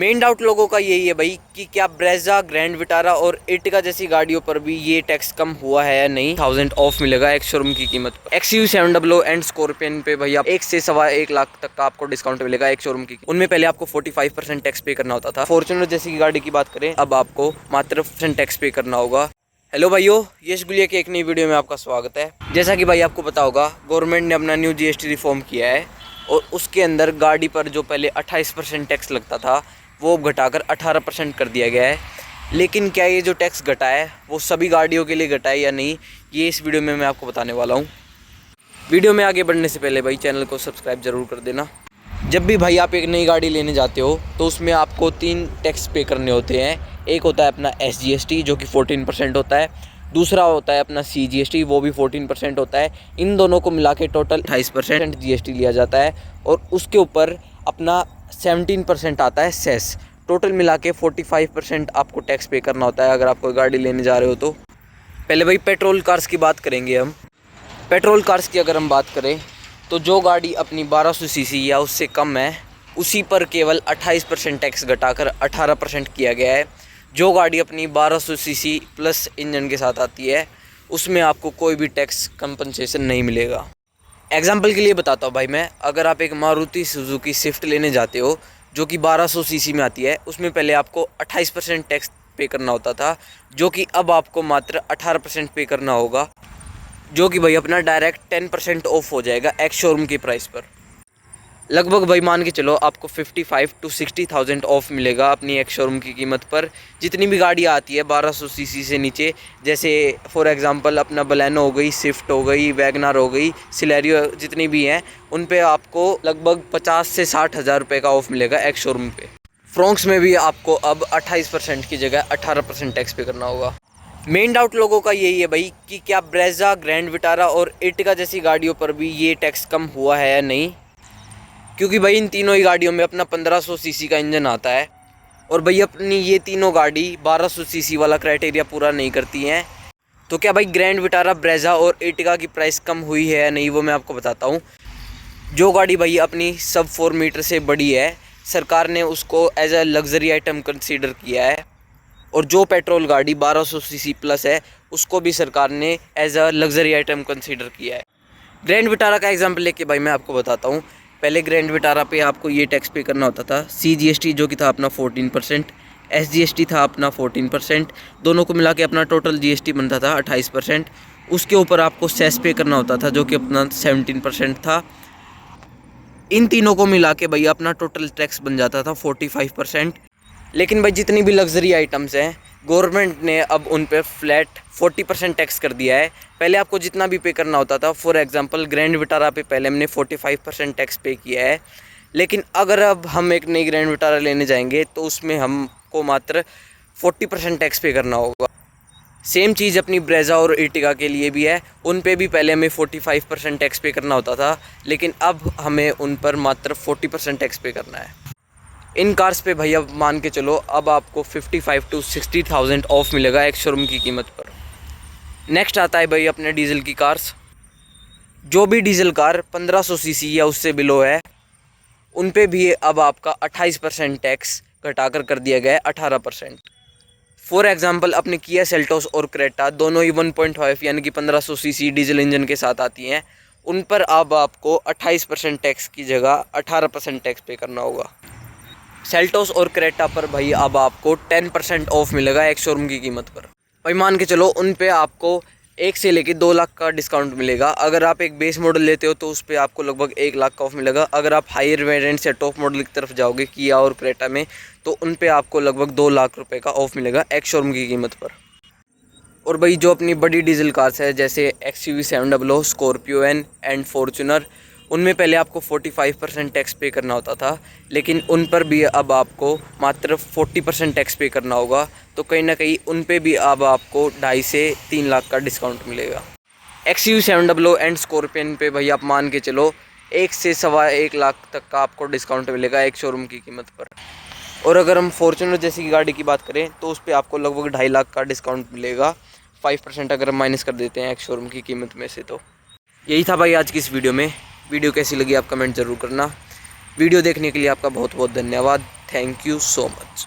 Main doubt लोगों का यही है भाई कि क्या ब्रेजा, ग्रैंड विटारा और एर्टिगा जैसी गाड़ियों पर भी ये टैक्स कम हुआ है या नहीं। 1000 ऑफ मिलेगा एक शोरूम की कीमत पर। XUV700 एंड स्कॉर्पियन पे भैया 1 से सवा 1 लाख तक का आपको डिस्काउंट मिलेगा एक शोरूम की। उनमें पहले आपको 45% टैक्स पे करना होता था। फॉर्च्यूनर जैसी गाड़ी की बात करें, अब आपको मात्र टैक्स पे करना होगा। हेलो भाइयों, यश गुलिया की एक नई वीडियो में आपका स्वागत है। जैसा कि भाई आपको पता होगा, गवर्नमेंट ने अपना न्यू GST रिफॉर्म किया है और उसके अंदर गाड़ी पर जो पहले 28% टैक्स लगता था वो घटाकर 18% कर दिया गया है। लेकिन क्या ये जो टैक्स घटा है वो सभी गाड़ियों के लिए घटा है या नहीं, ये इस वीडियो में मैं आपको बताने वाला हूँ। वीडियो में आगे बढ़ने से पहले भाई चैनल को सब्सक्राइब ज़रूर कर देना। जब भी भाई आप एक नई गाड़ी लेने जाते हो तो उसमें आपको 3 टैक्स पे करने होते हैं। एक होता है अपना SGST जो कि 14% होता है, दूसरा होता है अपना CGST वो भी 14% होता है। इन दोनों को मिला के टोटल 28% GST लिया जाता है और उसके ऊपर अपना 17% आता है सेस। टोटल मिला के 45% आपको टैक्स पे करना होता है अगर आप कोई गाड़ी लेने जा रहे हो तो। पहले भाई पेट्रोल कार्स की बात करेंगे हम। पेट्रोल कार्स की अगर हम बात करें तो जो गाड़ी अपनी 1200 सीसी या उससे कम है उसी पर केवल 28% टैक्स घटाकर 18% किया गया है। जो गाड़ी अपनी 1200 सीसी प्लस इंजन के साथ आती है उसमें आपको कोई भी टैक्स कंपनसेशन नहीं मिलेगा। एग्जाम्पल के लिए बताता हूँ भाई मैं, अगर आप एक मारुति सुजुकी स्विफ्ट लेने जाते हो जो कि 1200 सीसी में आती है, उसमें पहले आपको 28% टैक्स पे करना होता था जो कि अब आपको मात्र 18% पे करना होगा, जो कि भाई अपना डायरेक्ट 10% ऑफ हो जाएगा एक्स शोरूम की प्राइस पर। लगभग भाई मान के चलो आपको 55 to 60,000 ऑफ मिलेगा अपनी एक्स शोरूम की कीमत पर। जितनी भी गाड़ियाँ आती है 1200 सीसी से नीचे, जैसे फॉर एग्जांपल अपना बलेनो हो गई, स्विफ्ट हो गई, वैगनर हो गई, सिलेरियो, जितनी भी हैं उन पे आपको लगभग 50 से 60 हज़ार रुपये का ऑफ मिलेगा एक्स शोरूम पे। फ्रोंक्स में भी आपको अब 28% की जगह 18% टैक्स पे करना होगा। मेन डाउट लोगों का यही है भाई कि क्या ब्रेजा, ग्रैंड विटारा और एर्टिगा जैसी गाड़ियों पर भी ये टैक्स कम हुआ है या नहीं, क्योंकि भाई इन तीनों ही गाड़ियों में अपना 1500 सीसी का इंजन आता है और भाई अपनी ये तीनों गाड़ी 1200 सीसी वाला क्राइटेरिया पूरा नहीं करती हैं। तो क्या भाई ग्रैंड विटारा, ब्रेजा और एर्टिगा की प्राइस कम हुई है या नहीं, वो मैं आपको बताता हूँ। जो गाड़ी भाई अपनी सब 4 मीटर से बड़ी है, सरकार ने उसको as a luxury item consider किया है और जो पेट्रोल गाड़ी 1200 सीसी प्लस है उसको भी सरकार ने as a luxury item consider किया है। ग्रैंड विटारा का एग्जांपल लेके भाई मैं आपको बताता हूँ। पहले ग्रैंड विटारा पे आपको ये टैक्स पे करना होता था, CGST जो कि था अपना 14%, SGST था अपना 14%, दोनों को मिला के अपना टोटल GST बनता था 28%। उसके ऊपर आपको सेस पे करना होता था जो कि अपना 17% था। इन तीनों को मिला के भैया अपना टोटल टैक्स बन जाता था 45%। लेकिन भाई जितनी भी लग्जरी आइटम्स हैं गवर्नमेंट ने अब उन पे फ्लैट 40% टैक्स कर दिया है। पहले आपको जितना भी पे करना होता था, फॉर एग्जांपल ग्रैंड विटारा पे पहले हमने 45% टैक्स पे किया है, लेकिन अगर अब हम एक नई ग्रैंड विटारा लेने जाएंगे तो उसमें हमको मात्र 40% टैक्स पे करना होगा। सेम चीज़ अपनी ब्रेजा और एर्टिगा के लिए भी है। उन पे भी पहले हमें 45% टैक्स पे करना होता था, लेकिन अब हमें उन पर मात्र 40% टैक्स पे करना है। इन कार्स पे भैया मान के चलो अब आपको 55 to 60,000 ऑफ मिलेगा एक शोरूम की कीमत पर। नेक्स्ट आता है भाई अपने डीजल की कार्स। जो भी डीजल कार 1500 सीसी या उससे बिलो है उन पे भी अब आपका 28% टैक्स घटाकर कर दिया गया है 18%। फॉर एग्जांपल अपने किया सेल्टोस और क्रेटा दोनों ही 1.5 यानी कि 1500 सीसी डीजल इंजन के साथ आती हैं। उन पर अब आपको 28% टैक्स की जगह 18% टैक्स पे करना होगा। सेल्टोस और क्रेटा पर भाई अब आपको 10% ऑफ मिलेगा एक शोरूम की कीमत पर। भाई मान के चलो उन पे आपको 1 से लेकर 2 लाख का डिस्काउंट मिलेगा। अगर आप एक बेस मॉडल लेते हो तो उस पर आपको लगभग 1 लाख का ऑफ मिलेगा। अगर आप हायर वेरिएंट से टॉप मॉडल की तरफ जाओगे किया और क्रेटा में, तो उन पे आपको लगभग 2 लाख रुपए का ऑफ मिलेगा एक शोरूम की कीमत पर। और भाई जो अपनी बड़ी डीजल कार्स है जैसे XUV700, स्कॉर्पियो एंड फॉर्च्यूनर, उनमें पहले आपको 45% टैक्स पे करना होता था, लेकिन उन पर भी अब आपको मात्र 40% टैक्स पे करना होगा। तो कहीं ना कहीं उन पे भी अब आपको 2.5 से 3 लाख का डिस्काउंट मिलेगा। XUV700 एंड स्कॉर्पियन पे भाई आप मान के चलो 1 से सवा 1 लाख तक का आपको डिस्काउंट मिलेगा एक शोरूम की कीमत पर। और अगर हम फॉर्च्यूनर जैसी गाड़ी की बात करें तो उस पर आपको लगभग 2.5 लाख का डिस्काउंट मिलेगा, 5% अगर हम माइनस कर देते हैं एक शोरूम की कीमत में से। तो यही था भाई आज की इस वीडियो में। वीडियो कैसी लगी आप कमेंट ज़रूर करना। वीडियो देखने के लिए आपका बहुत बहुत धन्यवाद। Thank you so much.